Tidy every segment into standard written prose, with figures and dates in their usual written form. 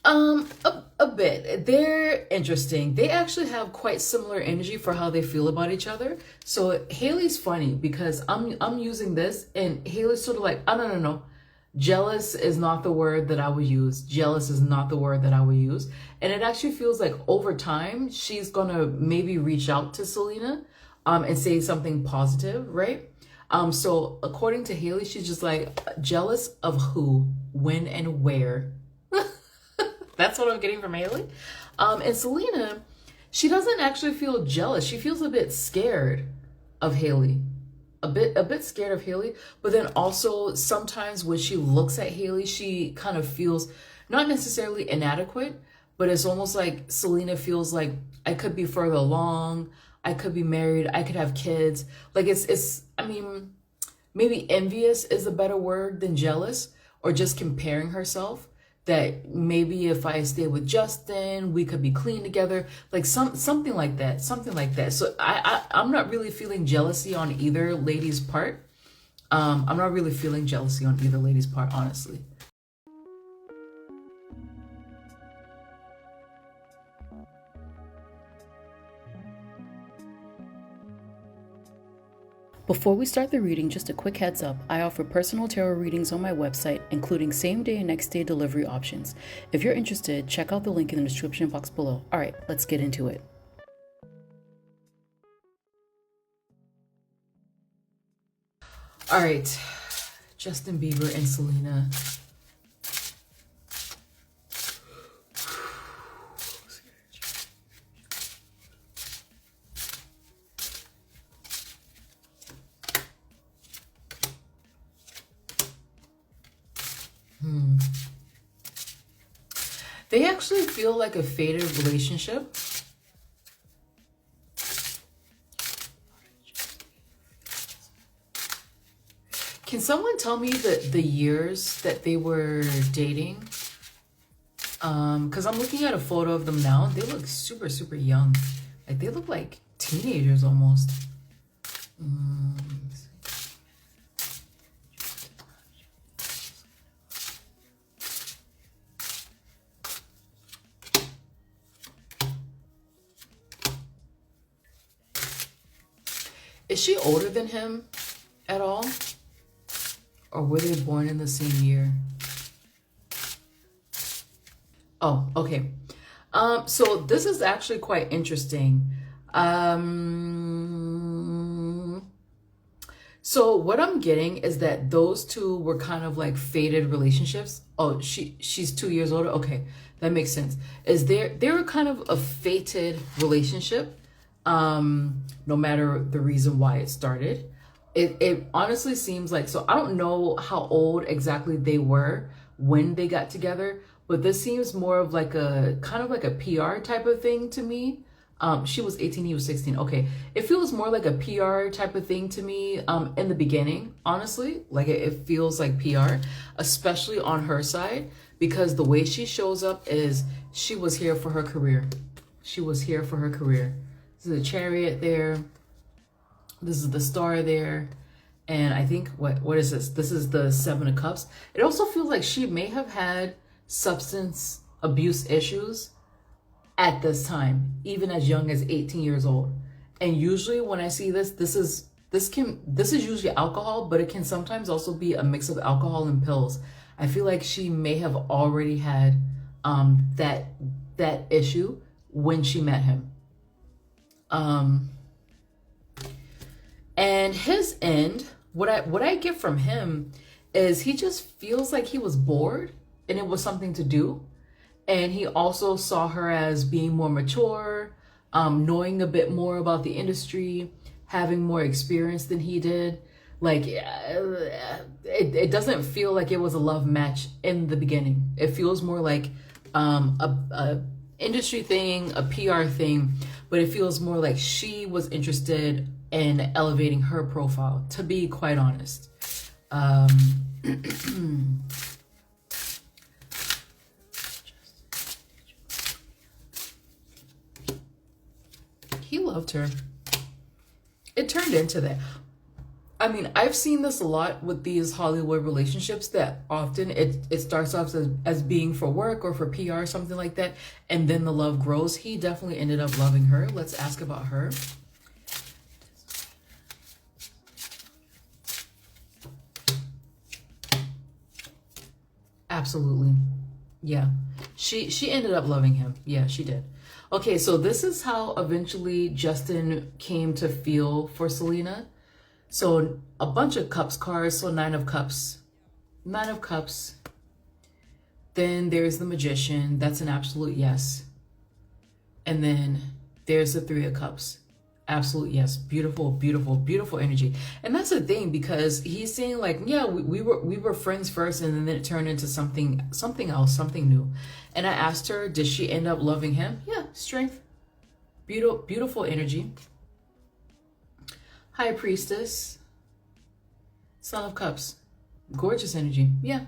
A bit. They're interesting. They actually have quite similar energy for how they feel about each other. So Hailey's funny because I'm using this and Hailey's sort of like, oh no. Jealous is not the word that I would use. Jealous is not the word that I would use. And it actually feels like over time she's gonna maybe reach out to Selena and say something positive, right? So according to Hailey, she's just like jealous of who, when, and where. That's what I'm getting from Hailey. And Selena, she doesn't actually feel jealous. She feels a bit scared of Hailey. A bit scared of Hailey, but then also sometimes when she looks at Hailey, she kind of feels not necessarily inadequate, but it's almost like Selena feels like I could be further along, I could be married, I could have kids. Like it's I mean, maybe envious is a better word than jealous, or just comparing herself. That maybe if I stay with Justin, we could be clean together, like something like that, So I'm not really feeling jealousy on either lady's part. I'm not really feeling jealousy on either lady's part, honestly. Before we start the reading, just a quick heads up, I offer personal tarot readings on my website, including same day and next day delivery options. If you're interested, check out the link in the description box below. All right, let's get into it. All right, Justin Bieber and Selena. They actually feel like a faded relationship. Can someone tell me the years that they were dating? Because I'm looking at a photo of them now. They look super, super young. Like they look like teenagers almost. Is she older than him at all? Or were they born in the same year? Oh, okay. So this is actually quite interesting. So what I'm getting is that those two were kind of like faded relationships. Oh, she's 2 years older. Okay, that makes sense. They're kind of a fated relationship. No matter the reason why it started. It honestly seems like, so I don't know how old exactly they were when they got together, but this seems more of like a kind of like a PR type of thing to me. She was 18, he was 16. Okay, it feels more like a PR type of thing to me in the beginning, honestly. Like it feels like PR, especially on her side, because the way she shows up is she was here for her career. She was here for her career. This is a chariot there. This is the star there. And I think, what is this? This is the 7 of Cups. It also feels like she may have had substance abuse issues at this time, even as young as 18 years old. And usually when I see this is usually alcohol, but it can sometimes also be a mix of alcohol and pills. I feel like she may have already had that issue when she met him. And his end, what I get from him is he just feels like he was bored and it was something to do. And he also saw her as being more mature, knowing a bit more about the industry, having more experience than he did. Like it doesn't feel like it was a love match in the beginning. It feels more like a industry thing, a PR thing, but it feels more like she was interested in elevating her profile, to be quite honest. He loved her. It turned into that. I mean, I've seen this a lot with these Hollywood relationships that often it starts off as being for work or for PR or something like that, and then the love grows. He definitely ended up loving her. Let's ask about her. Absolutely. Yeah. She ended up loving him. Yeah, she did. Okay, so this is how eventually Justin came to feel for Selena. So a bunch of cups cards, so 9 of cups. 9 of cups. Then there's the magician. That's an absolute yes. And then there's the 3 of cups. Absolute yes. Beautiful, beautiful, beautiful energy. And that's the thing, because he's saying like, yeah, we were friends first, and then it turned into something else, something new. And I asked her, did she end up loving him? Yeah, strength. Beautiful, beautiful energy. High Priestess. Son of Cups. Gorgeous energy. Yeah,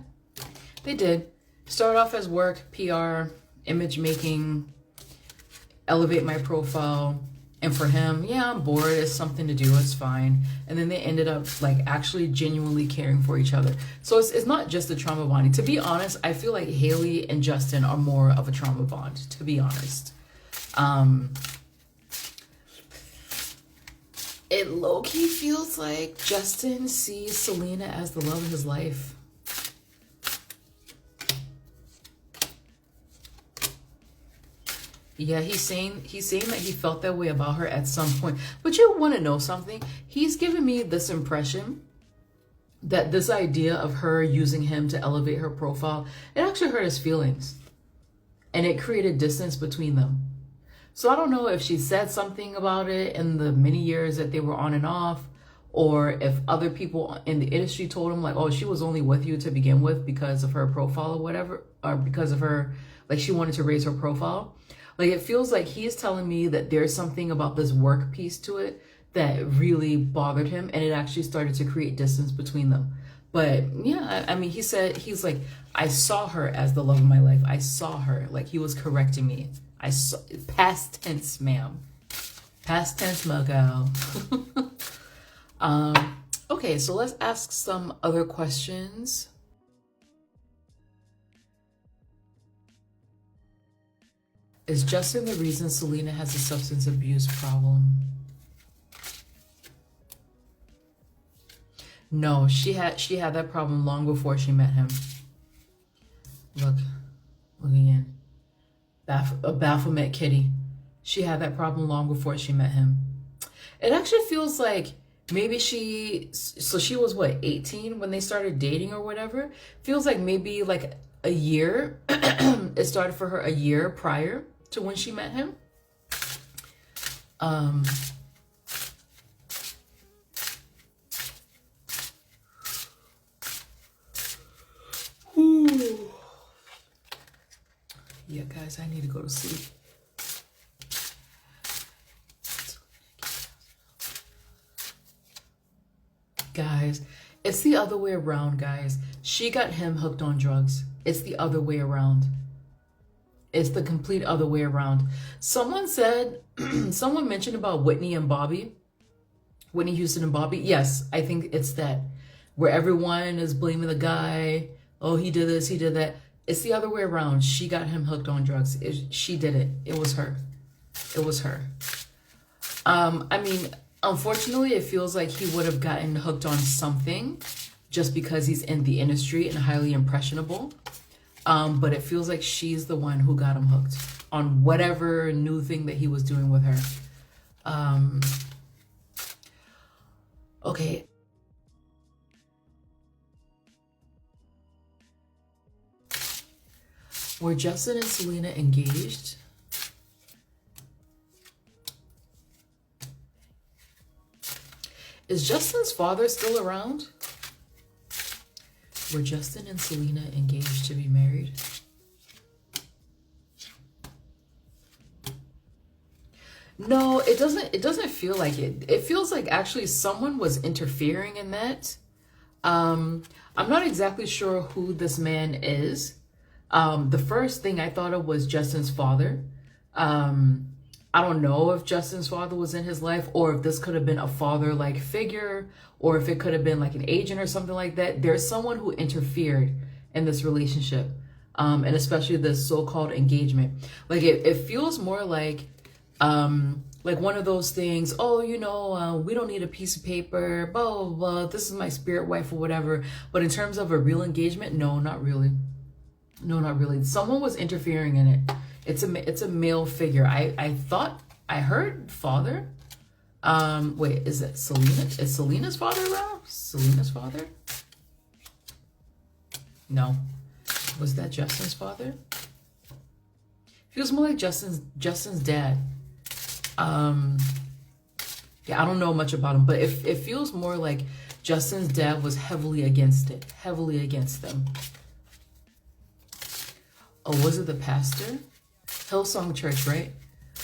they did. Start off as work, PR, image making, elevate my profile. And for him, yeah, I'm bored. It's something to do. It's fine. And then they ended up like actually genuinely caring for each other. So it's not just a trauma bonding. To be honest, I feel like Hailey and Justin are more of a trauma bond, to be honest. It low-key feels like Justin sees Selena as the love of his life. Yeah, he's saying that he felt that way about her at some point. But you want to know something? He's giving me this impression that this idea of her using him to elevate her profile, it actually hurt his feelings. And it created distance between them. So I don't know if she said something about it in the many years that they were on and off, or if other people in the industry told him like, oh, she was only with you to begin with because of her profile or whatever, or because of her, like she wanted to raise her profile. Like it feels like he's telling me that there's something about this work piece to it that really bothered him, and it actually started to create distance between them. But yeah, I mean, he's like, I saw her as the love of my life. I saw her. Like he was correcting me. I saw, past tense, ma'am. Past tense, my gal. Okay, so let's ask some other questions. Is Justin the reason Selena has a substance abuse problem? No, she had that problem long before she met him. Look again. A bafflement kitty. She had that problem long before she met him. It actually feels like maybe she was what, 18 when they started dating or whatever. Feels like maybe like a year. It started for her a year prior to when she met him. Yeah, guys, I need to go to sleep. Guys, it's the other way around, guys. She got him hooked on drugs. It's the other way around. It's the complete other way around. Someone said, someone mentioned about Whitney and Bobby. Whitney Houston and Bobby. Yes, I think it's that. Where everyone is blaming the guy. Oh, he did this, he did that. It's the other way around. She got him hooked on drugs. She did it. It was her. It was her. I mean, unfortunately, it feels like he would have gotten hooked on something just because he's in the industry and highly impressionable. But it feels like she's the one who got him hooked on whatever new thing that he was doing with her. Okay. Were Justin and Selena engaged? Is Justin's father still around? Were Justin and Selena engaged to be married? No, it doesn't feel like it. It feels like actually someone was interfering in that. I'm not exactly sure who this man is. The first thing I thought of was Justin's father. I don't know if Justin's father was in his life, or if this could have been a father-like figure, or if it could have been like an agent or something like that. There's someone who interfered in this relationship, and especially this so-called engagement. Like it feels more like one of those things. Oh, you know, we don't need a piece of paper, blah blah blah. This is my spirit wife or whatever. But in terms of a real engagement, no, not really. No, not really. Someone was interfering in it. It's a male figure. I thought I heard father. Wait, is it Selena? Is Selena's father around? Selena's father? No. Was that Justin's father? Feels more like Justin's dad. Yeah, I don't know much about him, but it feels more like Justin's dad was heavily against it, heavily against them. Oh, was it the pastor? Hillsong Church, right?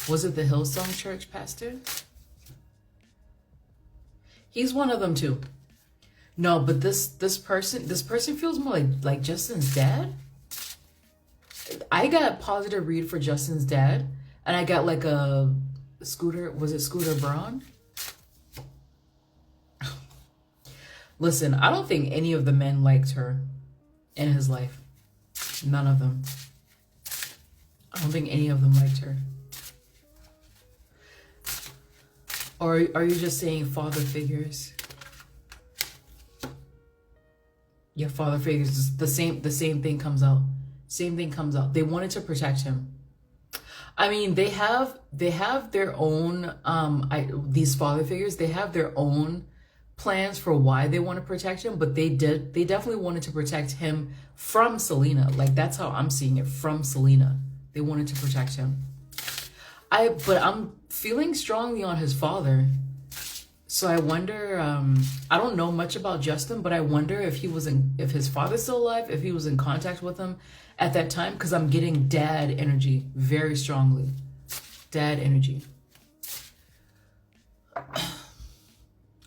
Was it the Hillsong Church pastor? He's one of them too. No, but this person feels more like Justin's dad. I got a positive read for Justin's dad, and I got like a Scooter. Was it Scooter Braun? Listen, I don't think any of the men liked her in his life. None of them. I don't think any of them liked her. Or are you just saying father figures? Yeah, father figures. The same thing comes out. Same thing comes out. They wanted to protect him. I mean, they have their own these father figures, they have their own plans for why they want to protect him, but they definitely wanted to protect him from Selena. Like, that's how I'm seeing it, from Selena. They wanted to protect him. But I'm feeling strongly on his father. So I wonder, I don't know much about Justin, but I wonder if if his father's still alive, if he was in contact with him at that time, because I'm getting dad energy very strongly. Dad energy.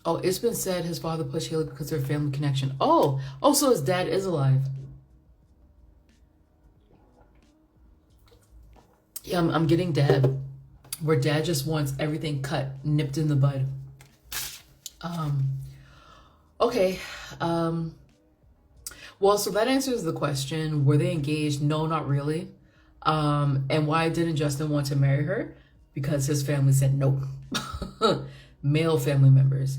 Oh, it's been said his father pushed Hailey because of their family connection. Oh, so his dad is alive. Yeah, I'm getting dad, where dad just wants everything cut, nipped in the bud. Okay. Well, so that answers the question. Were they engaged? No, not really. And why didn't Justin want to marry her? Because his family said no. Male family members.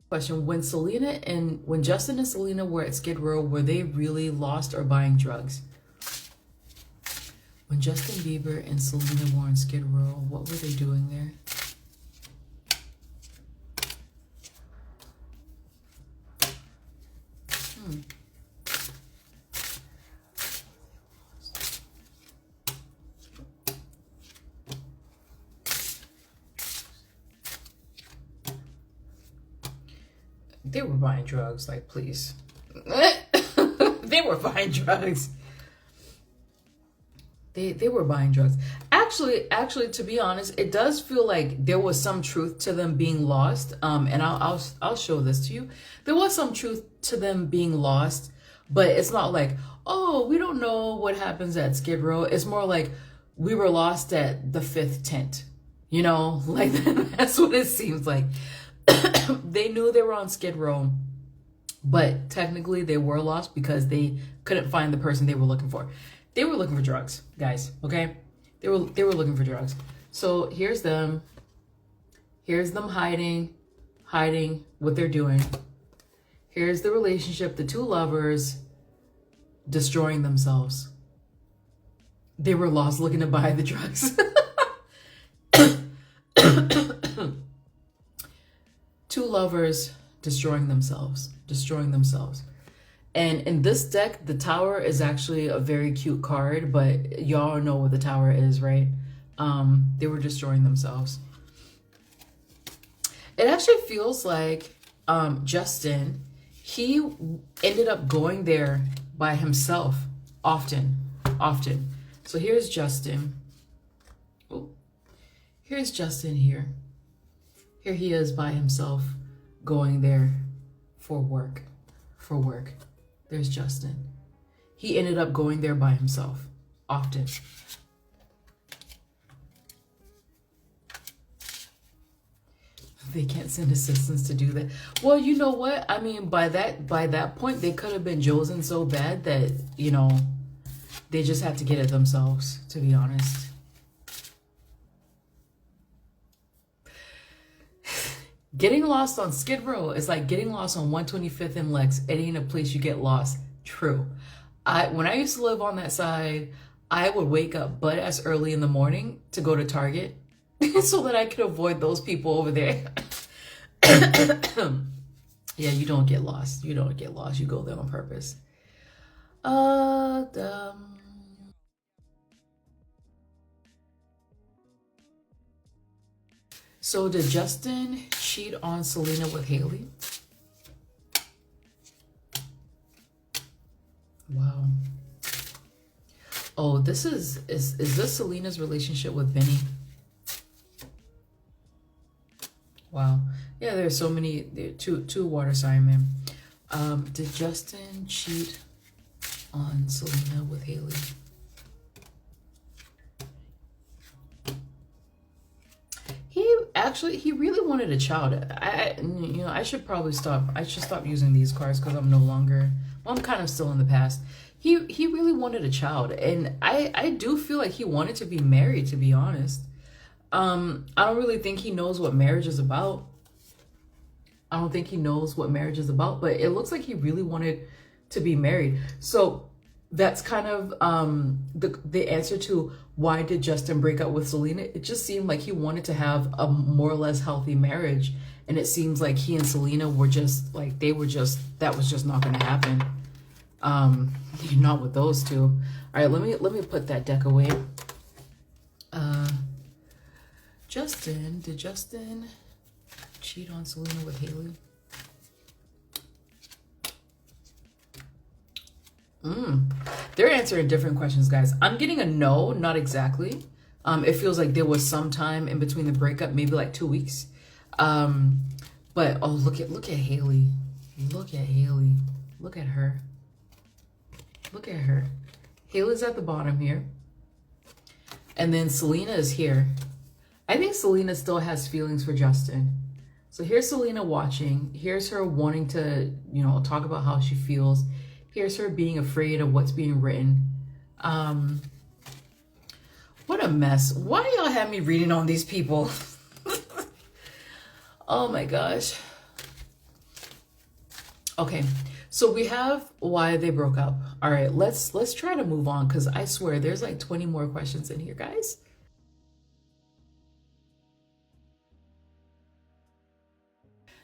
Question: when Justin and Selena were at Skid Row, were they really lost or buying drugs? When Justin Bieber and Selena were on Skid Row, what were they doing there? They were buying drugs, like, please. They were buying drugs. They were buying drugs. Actually, to be honest, it does feel like there was some truth to them being lost. And I'll show this to you. There was some truth to them being lost, but it's not like, oh, we don't know what happens at Skid Row. It's more like, we were lost at the 5th tent. You know, like, that's what it seems like. They knew they were on Skid Row, but technically they were lost because they couldn't find the person they were looking for. They were looking for drugs, guys, okay? They were looking for drugs. So here's them. Here's them hiding what they're doing. Here's the relationship, the two lovers destroying themselves. They were lost looking to buy the drugs. Two lovers destroying themselves. And in this deck, the Tower is actually a very cute card, but y'all know what the Tower is, right? They were destroying themselves. It actually feels like Justin, he ended up going there by himself often. So here's Justin. Oh, here's Justin here. Here he is by himself going there for work. There's Justin. he ended up going there by himself often. They can't send assistants to do that. Well, you know what? I mean, by that point, they could have been chosen so bad that, you know, they just had to get it themselves, to be honest. Getting lost on Skid Row is like getting lost on 125th and Lex. It ain't a place you get lost. True. When I used to live on that side, I would wake up butt ass early in the morning to go to Target so that I could avoid those people over there. Yeah, you don't get lost. You don't get lost. You go there on purpose. So did Justin cheat on Selena with Hailey? Wow. Oh, this is this Selena's relationship with Benny? Wow. Yeah, there's so many. Two water sign men. Did Justin cheat on Selena with Hailey? He really wanted a child. I should probably stop. I should stop using these cards because I'm no longer. Well, I'm kind of still in the past. He really wanted a child, and I do feel like he wanted to be married. To be honest, I don't really think he knows what marriage is about. I don't think he knows what marriage is about, but it looks like he really wanted to be married. So that's kind of the answer to why did Justin break up with Selena. It just seemed like he wanted to have a more or less healthy marriage, and it seems like he and Selena were just like that was just not going to happen. Not with those two. All right, let me put that deck away. Did Justin cheat on Selena with Hailey? They're answering different questions, guys. I'm getting a no, not exactly. It feels like there was some time in between the breakup, maybe like 2 weeks. But oh, look at Hailey. Look at Hailey. Look at her. Look at her. Hailey's at the bottom here. And then Selena is here. I think Selena still has feelings for Justin. So here's Selena watching. Here's her wanting to, talk about how she feels. Here's her being afraid of what's being written. What a mess. Why do y'all have me reading on these people? Oh my gosh. Okay, so we have why they broke up. All right, let's try to move on, because I swear there's like 20 more questions in here, guys.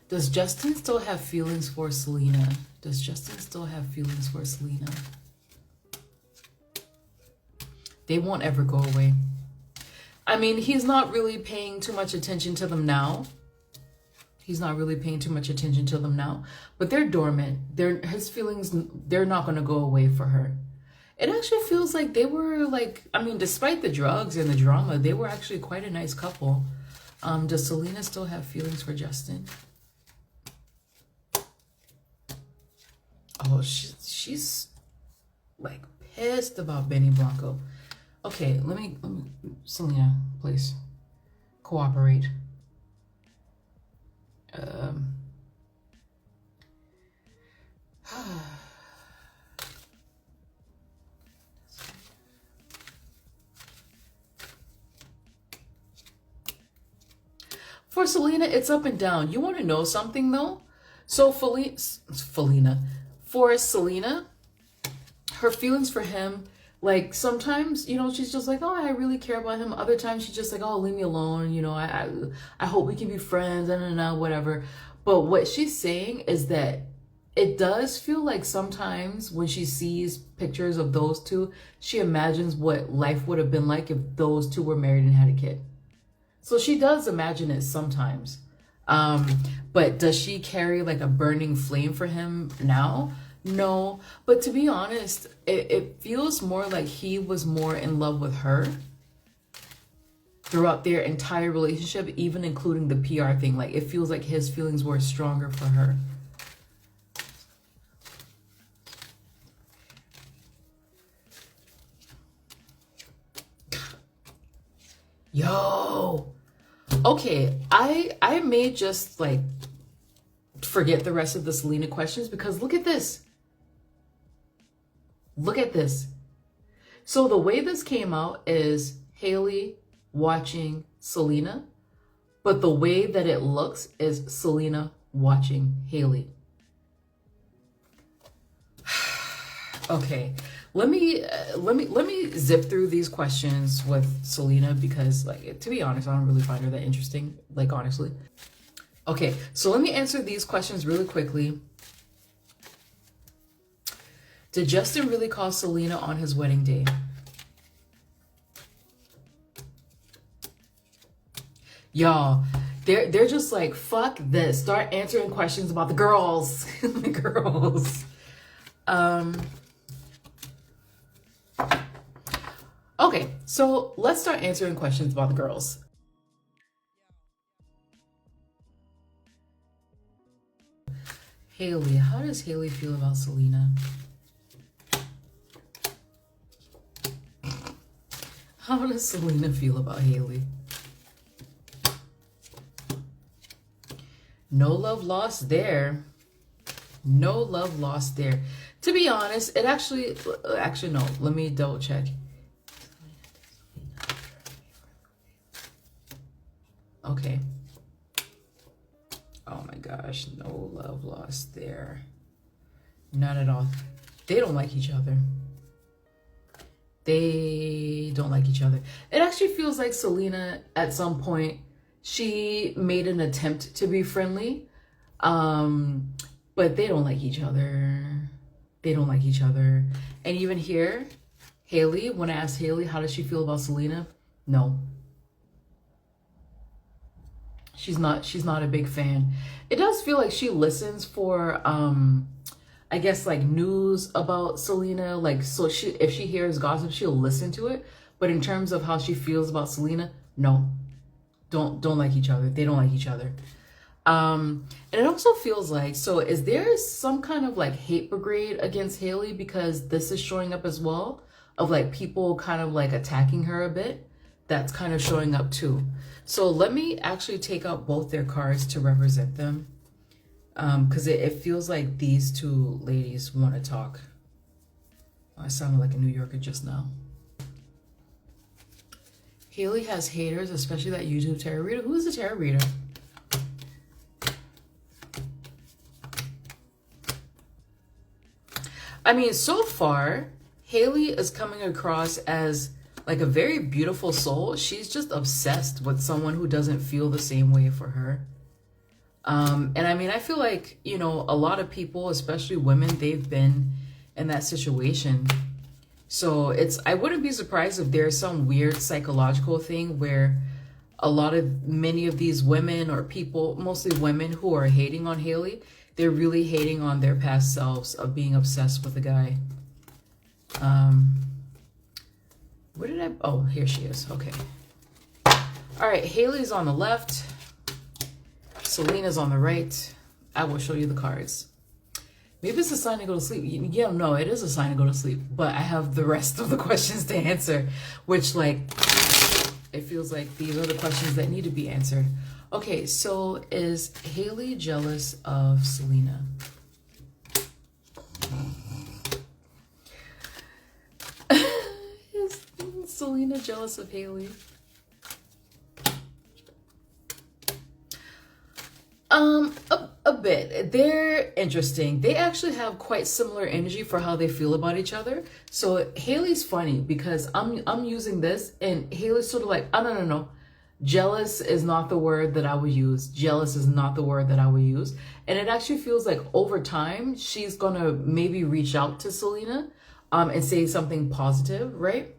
Does Justin still have feelings for Selena? Does Justin still have feelings for Selena? They won't ever go away. I mean, he's not really paying too much attention to them now. He's not really paying too much attention to them now. But they're dormant. His feelings, they're not going to go away for her. It actually feels like they were like, I mean, despite the drugs and the drama, they were actually quite a nice couple. Does Selena still have feelings for Justin? Oh, she's like pissed about Benny Blanco. Okay, let me Selena, please cooperate. For Selena, it's up and down. You want to know something though? So for Selena, her feelings for him, like sometimes, she's just like, oh, I really care about him. Other times she's just like, oh, leave me alone. I hope we can be friends, whatever. But what she's saying is that it does feel like sometimes when she sees pictures of those two, she imagines what life would have been like if those two were married and had a kid. So she does imagine it sometimes. But does she carry like a burning flame for him now? No. But to be honest, it feels more like he was more in love with her throughout their entire relationship, even including the PR thing. Like, it feels like his feelings were stronger for her. Yo. Okay, I may just like forget the rest of the Selena questions because look at this. Look at this. So the way this came out is Hailey watching Selena, but the way that it looks is Selena watching Hailey. Okay, let me zip through these questions with Selena because, like, to be honest, I don't really find her that interesting, like, honestly. Okay, so let me answer these questions really quickly. Did Justin really call Selena on his wedding day? Y'all, they're just like, fuck this. Start answering questions about the girls. The girls. Okay, so let's start answering questions about the girls. Hailey, how does Hailey feel about Selena? How does Selena feel about Hailey? No love lost there. No love lost there. To be honest, it actually no, let me double check. Okay. Oh my gosh, no love lost there. Not at all. They don't like each other. They don't like each other. It actually feels like Selena, at some point, she made an attempt to be friendly. But they don't like each other. They don't like each other. And even here, Hailey, when I asked Hailey, how does she feel about Selena? No. She's not a big fan. It does feel like she listens for I guess like news about Selena, like, so if she hears gossip, she'll listen to it. But in terms of how she feels about Selena, no. Don't like each other. They don't like each other. And it also feels like, so is there some kind of like hate brigade against Hailey because this is showing up as well, of like people kind of like attacking her a bit? That's kind of showing up too. So let me actually take out both their cards to represent them. Because it feels like these two ladies want to talk. I sounded like a New Yorker just now. Hailey has haters, especially that YouTube tarot reader. Who is the tarot reader? I mean, so far, Hailey is coming across as like a very beautiful soul. She's just obsessed with someone who doesn't feel the same way for her. And I mean, I feel like, you know, a lot of people, especially women, they've been in that situation. So I wouldn't be surprised if there's some weird psychological thing where many of these women or people, mostly women who are hating on Hailey, they're really hating on their past selves of being obsessed with a guy. Where did I, oh, here she is, okay. All right, Hailey's on the left. Selena's on the right. I will show you the cards. Maybe it's a sign to go to sleep. Yeah, no, it is a sign to go to sleep. But I have the rest of the questions to answer, which, like, it feels like these are the questions that need to be answered. Okay, so is Hailey jealous of Selena? Is Selena jealous of Hailey? A bit. They're interesting. They actually have quite similar energy for how they feel about each other. So Hailey's funny because I'm using this and Hailey's sort of like, oh, no. Jealous is not the word that I would use. Jealous is not the word that I would use. And it actually feels like over time, she's gonna maybe reach out to Selena and say something positive, right?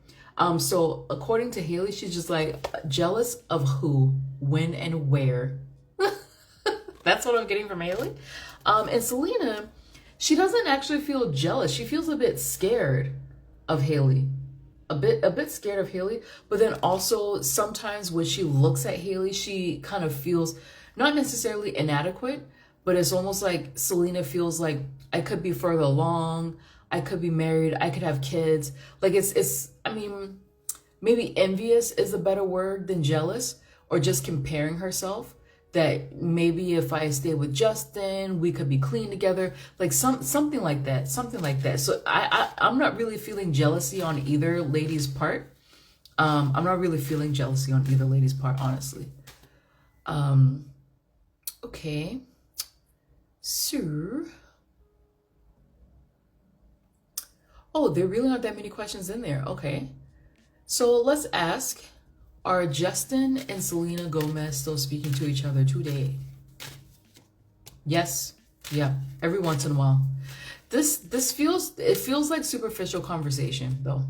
So according to Hailey, she's just like, jealous of who, when, and where. That's what I'm getting from Hailey. And Selena, she doesn't actually feel jealous. She feels a bit scared of Hailey. A bit scared of Hailey. But then also sometimes when she looks at Hailey, she kind of feels not necessarily inadequate, but it's almost like Selena feels like I could be further along. I could be married. I could have kids. Like I mean, maybe envious is a better word than jealous, or just comparing herself, that maybe if I stay with Justin, we could be clean together, like something like that, something like that. So I'm not really feeling jealousy on either lady's part. I'm not really feeling jealousy on either lady's part, honestly. Okay, so, oh, there really aren't that many questions in there. Okay, so let's ask, are Justin and Selena Gomez still speaking to each other today? Yes. Yeah. Every once in a while. This feels like superficial conversation though.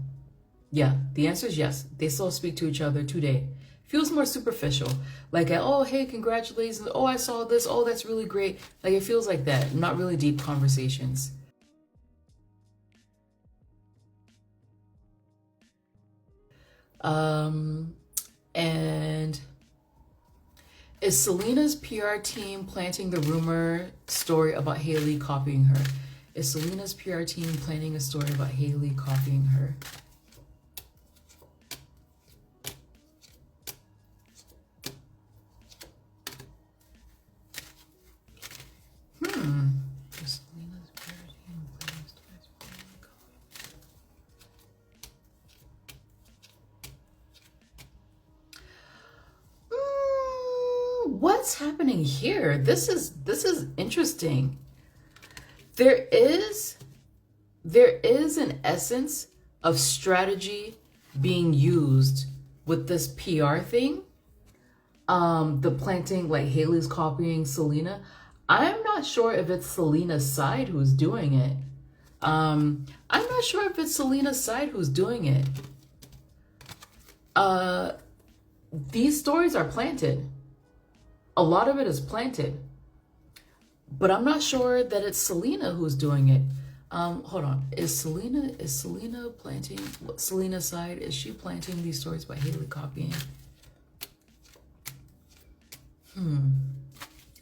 Yeah, the answer is yes. They still speak to each other today. Feels more superficial. Like, oh, hey, congratulations. Oh, I saw this. Oh, that's really great. Like, it feels like that. Not really deep conversations. And is Selena's PR team planting the rumor story about Hailey copying her? Is Selena's PR team planning a story about Hailey copying her? Is Selena's PR team planning stories about Hailey copying? What's happening here? This is interesting. There is an essence of strategy being used with this PR thing. The planting, like Hailey's copying Selena. I'm not sure if it's Selena's side who's doing it. I'm not sure if it's Selena's side who's doing it. These stories are planted. A lot of it is planted. But I'm not sure that it's Selena who's doing it. Hold on. Is Selena planting, Selena's side, is she planting these stories by Hailey copying?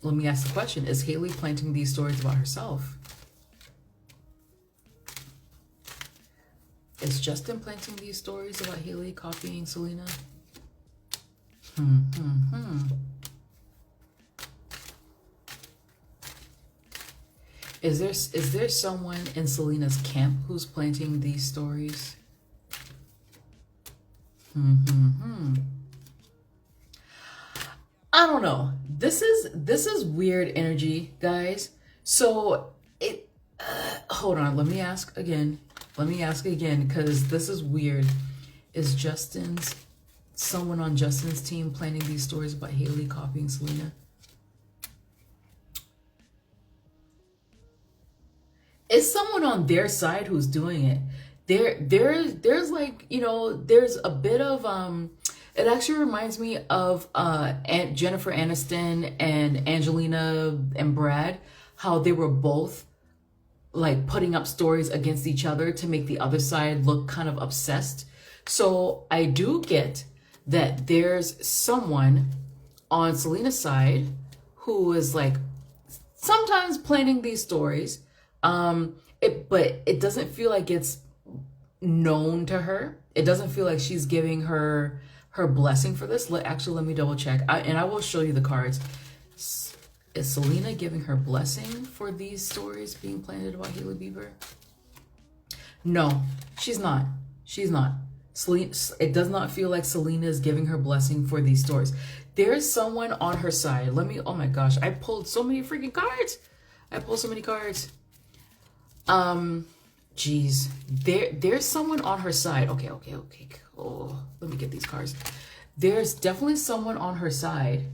Let me ask the question. Is Hailey planting these stories about herself? Is Justin planting these stories about Hailey copying Selena? Is there someone in Selena's camp who's planting these stories? I don't know. This is weird energy, guys. So hold on. Let me ask again, because this is weird. Is someone on Justin's team planning these stories about Hailey copying Selena? Is someone on their side who's doing it? There's like, there's a bit of it actually reminds me of Jennifer Aniston and Angelina and Brad, how they were both like putting up stories against each other to make the other side look kind of obsessed. So I do get that there's someone on Selena's side who is like sometimes planning these stories. But it doesn't feel like it's known to her. It doesn't feel like she's giving her blessing for this. Let me double check. And I will show you the cards. Is Selena giving her blessing for these stories being planted about Hailey Bieber? No, she's not. She's not. It does not feel like Selena is giving her blessing for these stories. There's someone on her side. Oh my gosh, I pulled so many freaking cards. I pulled so many cards. Geez, there's someone on her side. Okay. Oh, let me get these cards. There's definitely someone on her side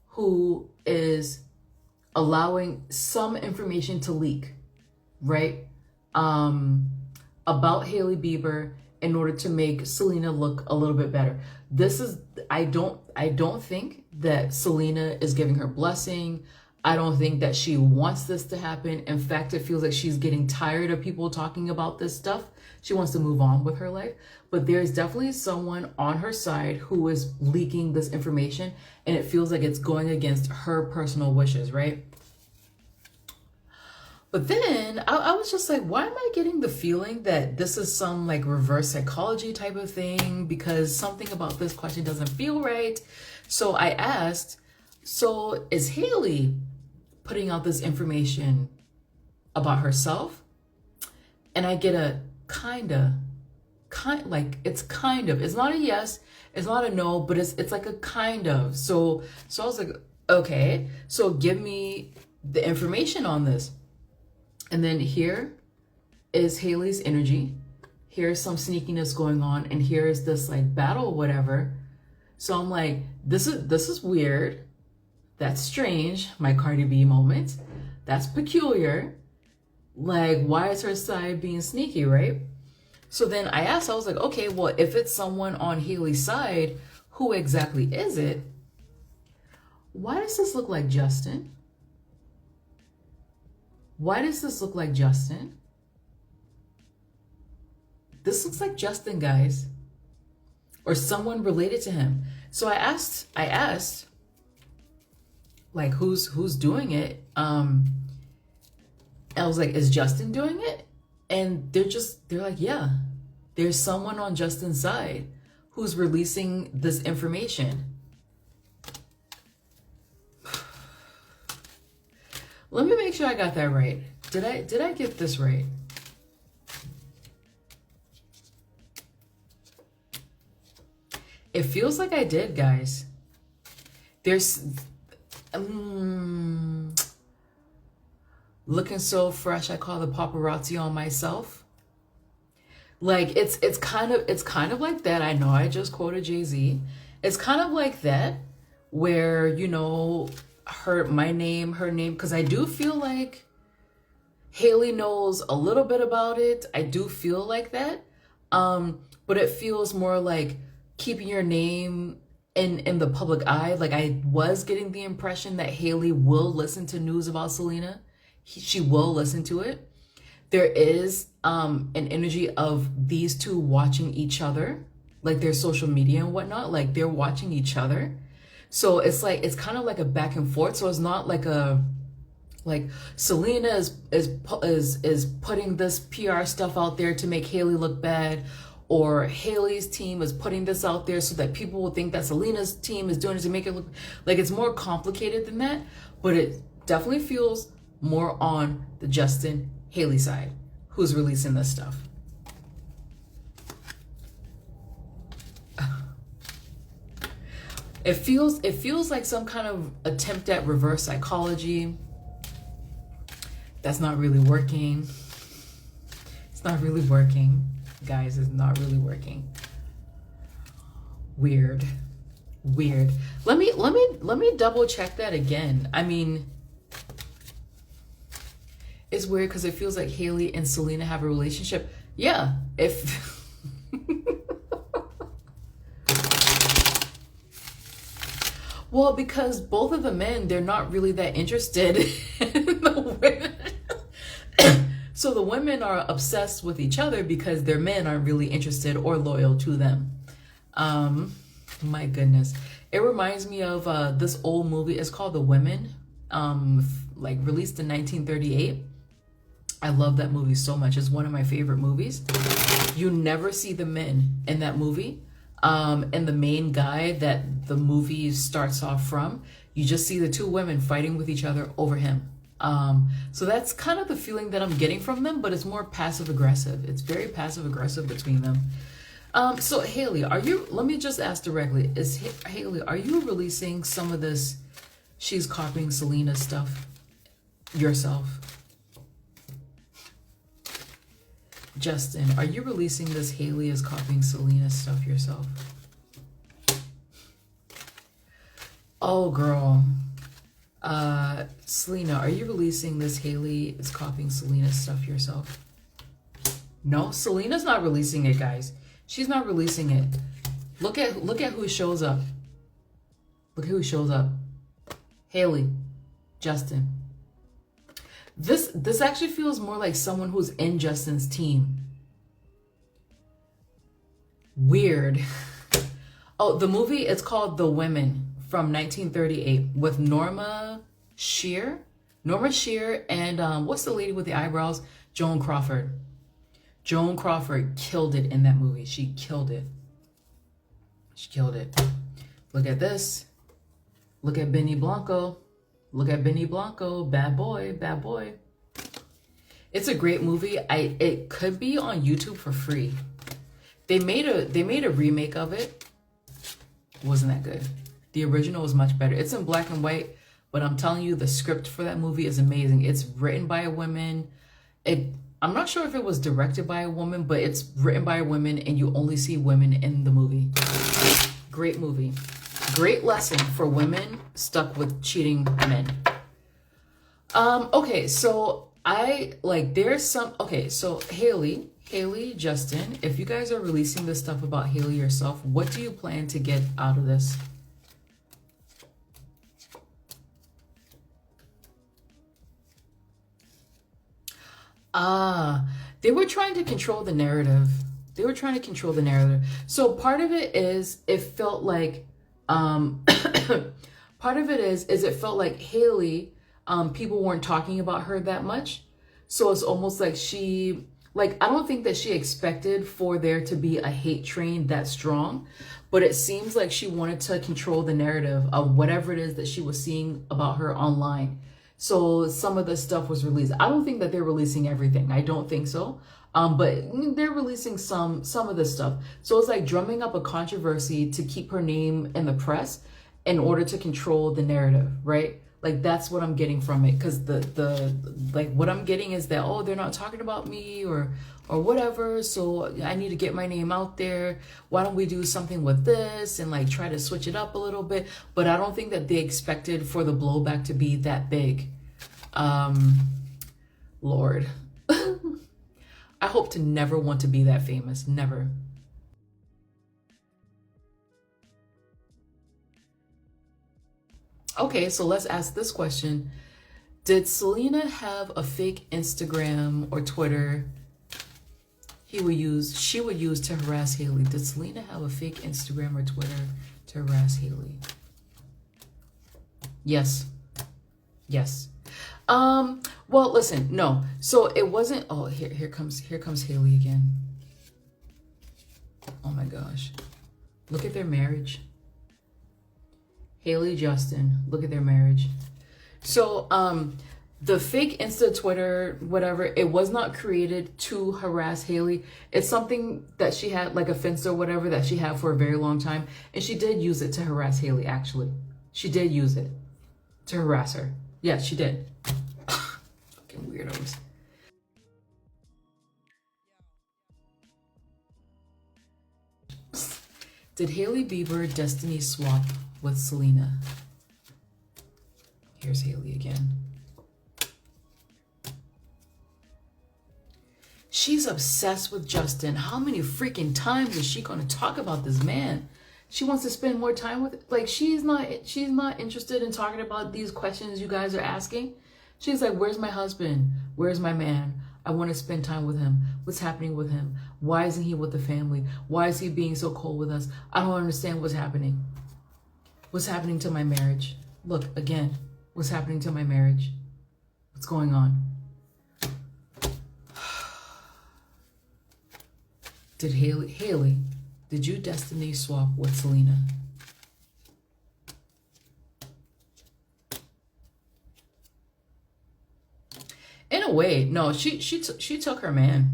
who is allowing some information to leak, right? About Hailey Bieber in order to make Selena look a little bit better. I don't think that Selena is giving her blessing. I don't think that she wants this to happen. In fact, it feels like she's getting tired of people talking about this stuff. She wants to move on with her life. But there's definitely someone on her side who is leaking this information, and it feels like it's going against her personal wishes, right? But then I was just like, why am I getting the feeling that this is some like reverse psychology type of thing? Because something about this question doesn't feel right. So I asked, so is Hailey putting out this information about herself? And I get a it's not a yes, it's not a no, but it's like a kind of. So I was like, okay, so give me the information on this. And then here is Hailey's energy. Here's some sneakiness going on, and here's this like battle or whatever. So I'm like, this is weird. That's strange. My Cardi B moment. That's peculiar. Like, why is her side being sneaky, right? So then I asked, I was like, okay, well, if it's someone on Hailey's side, who exactly is it? Why does this look like Justin? Why does this look like Justin? This looks like Justin, guys. Or someone related to him. So I asked, like, who's doing it? And I was like, is Justin doing it? And they're like, yeah, there's someone on Justin's side who's releasing this information. Let me make sure I got that right. Did I get this right? It feels like I did, guys. There's looking so fresh, I call the paparazzi on myself. Like it's kind of like that. I know I just quoted Jay-Z. It's kind of like that where, you know, her name, because I do feel like Hailey knows a little bit about it. I do feel like that. But it feels more like keeping your name in the public eye. Like I was getting the impression that Hailey will listen to news about Selena. She will listen to it. There is an energy of these two watching each other, like their social media and whatnot, like they're watching each other. So it's like, it's kind of like a back and forth. So it's not like Selena is putting this PR stuff out there to make Hailey look bad, or Hailey's team is putting this out there so that people will think that Selena's team is doing it to make it look like it's more complicated than that. But it definitely feels more on the Justin Hailey side, who's releasing this stuff. It feels like some kind of attempt at reverse psychology. That's not really working. It's not really working, guys. It's not really working. Weird. Let me double check that again. I mean, it's weird because it feels like Hailey and Selena have a relationship. Yeah, if well, because both of the men, they're not really that interested in the women. So the women are obsessed with each other because their men aren't really interested or loyal to them. My goodness. It reminds me of this old movie. It's called The Women, like released in 1938. I love that movie so much. It's one of my favorite movies. You never see the men in that movie. And the main guy that the movie starts off from, you just see the two women fighting with each other over him. So that's kind of the feeling that I'm getting from them, but it's more passive aggressive. It's very passive aggressive between them. So Hailey, let me just ask directly, Hailey, are you releasing some of this she's copying Selena stuff yourself? Justin, are you releasing this Hailey is copying Selena stuff yourself? Oh, girl. Selena, are you releasing this Hailey is copying Selena stuff yourself? No, Selena's not releasing it, guys. She's not releasing it. Look at who shows up. Look who shows up. Hailey, Justin. This actually feels more like someone who's in Justin's team. Weird. Oh, the movie, it's called The Women from 1938 with Norma Shear. Norma Shear and what's the lady with the eyebrows? Joan Crawford. Joan Crawford killed it in that movie. She killed it. She killed it. Look at this. Look at Benny Blanco. Look at Benny Blanco. Bad boy, bad boy. It's a great movie. It could be on YouTube for free. They made a remake of it. Wasn't that good? The original was much better. It's in black and white, but I'm telling you, the script for that movie is amazing. It's written by a woman. I'm not sure if it was directed by a woman, but it's written by a woman, and you only see women in the movie. Great movie. Great lesson for women stuck with cheating men. Okay, so so Hailey, Justin, if you guys are releasing this stuff about Hailey yourself, what do you plan to get out of this? They were trying to control the narrative. They were trying to control the narrative. So part of it is it felt like part of it is it felt like Hailey, people weren't talking about her that much. So it's almost like I don't think that she expected for there to be a hate train that strong, but it seems like she wanted to control the narrative of whatever it is that she was seeing about her online. So some of the stuff was released. I don't think that they're releasing everything. I don't think so. But they're releasing some of the stuff. So it's like drumming up a controversy to keep her name in the press in order to control the narrative, right? Like that's what I'm getting from it. Cause what I'm getting is that, oh, they're not talking about me or whatever. So I need to get my name out there. Why don't we do something with this and like try to switch it up a little bit? But I don't think that they expected for the blowback to be that big. Lord, I hope to never want to be that famous. Never. Okay, so let's ask this question. Did Selena have a fake Instagram or Twitter she would use to harass Hailey? Did Selena have a fake Instagram or Twitter to harass Hailey? Yes. Yes. Well, listen, no. So it wasn't, oh, here comes Hailey again. Oh my gosh. Look at their marriage. Hailey, Justin, look at their marriage. So, the fake Insta, Twitter, whatever, it was not created to harass Hailey. It's something that she had, like a Finsta or whatever, that she had for a very long time. And she did use it to harass Hailey, actually. She did use it to harass her. Yes, she did. Fucking weirdos. Did Hailey Bieber destiny swap with Selena? Here's Hailey again. She's obsessed with Justin. How many freaking times is she going to talk about this man? She wants to spend more time with, like, she's not interested in talking about these questions you guys are asking. She's like, where's my husband? Where's my man? I want to spend time with him. What's happening with him? Why isn't he with the family? Why is he being so cold with us? I don't understand what's happening. What's happening to my marriage? Look, again, what's happening to my marriage? What's going on? Did Hailey, did you destiny swap with Selena? In a way, no, she took her man.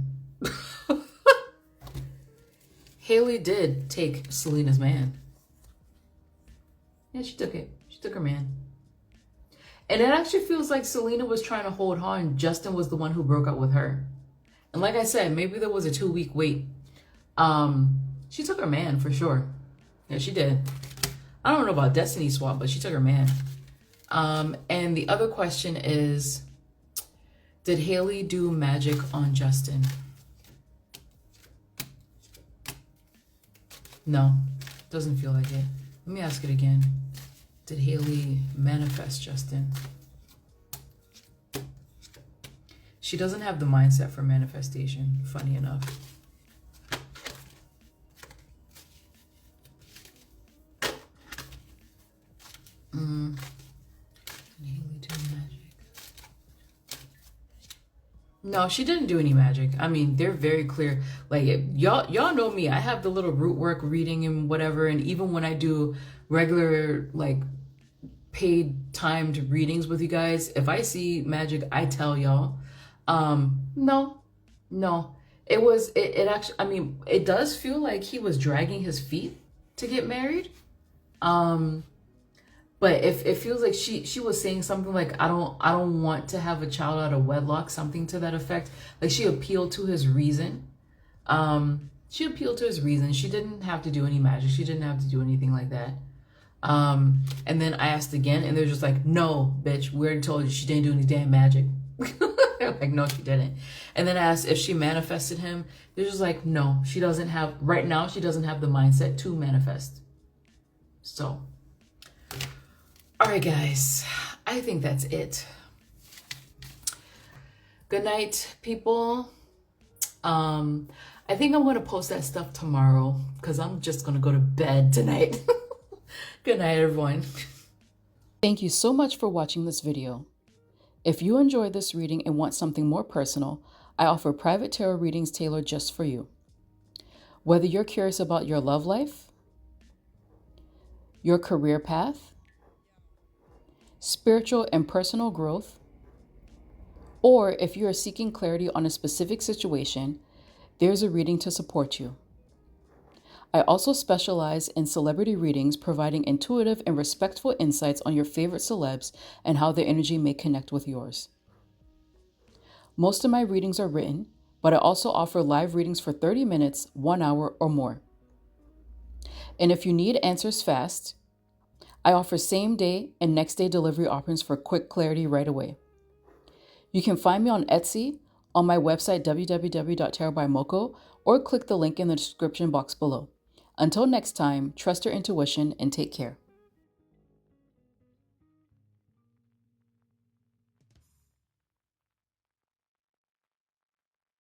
Hailey did take Selena's man. Yeah, she took it. She took her man. And it actually feels like Selena was trying to hold on. Justin was the one who broke up with her. And like I said, maybe there was a 2-week wait. She took her man for sure. Yeah, she did. I don't know about destiny swap, but she took her man. And the other question is, did Hailey do magic on Justin? No, doesn't feel like it. Let me ask it again. Did Hailey manifest Justin? She doesn't have the mindset for manifestation, funny enough. Did Hailey do magic? No, she didn't do any magic. I mean, they're very clear. Like y'all know me. I have the little root work reading and whatever. And even when I do regular like paid timed readings with you guys, if I see magic, I tell y'all. No, no. It actually, I mean, it does feel like he was dragging his feet to get married. But if it feels like she was saying something like, I don't want to have a child out of wedlock, something to that effect. Like she appealed to his reason. She appealed to his reason. She didn't have to do any magic. She didn't have to do anything like that. And then I asked again, and they're just like, no, bitch, we already told you she didn't do any damn magic. They're like, no, she didn't. And then I asked if she manifested him. They're just like, no, she doesn't have, right now, she doesn't have the mindset to manifest. So, all right, guys, I think that's it. Good night, people. I think I'm going to post that stuff tomorrow because I'm just going to go to bed tonight. Good night, everyone. Thank you so much for watching this video. If you enjoyed this reading and want something more personal, I offer private tarot readings tailored just for you. Whether you're curious about your love life, your career path, spiritual and personal growth, or if you are seeking clarity on a specific situation, there's a reading to support you. I also specialize in celebrity readings, providing intuitive and respectful insights on your favorite celebs and how their energy may connect with yours. Most of my readings are written, but I also offer live readings for 30 minutes, 1 hour, or more. And if you need answers fast, I offer same-day and next-day delivery options for quick clarity right away. You can find me on Etsy, on my website www.tarotbymoko, or click the link in the description box below. Until next time, trust your intuition and take care.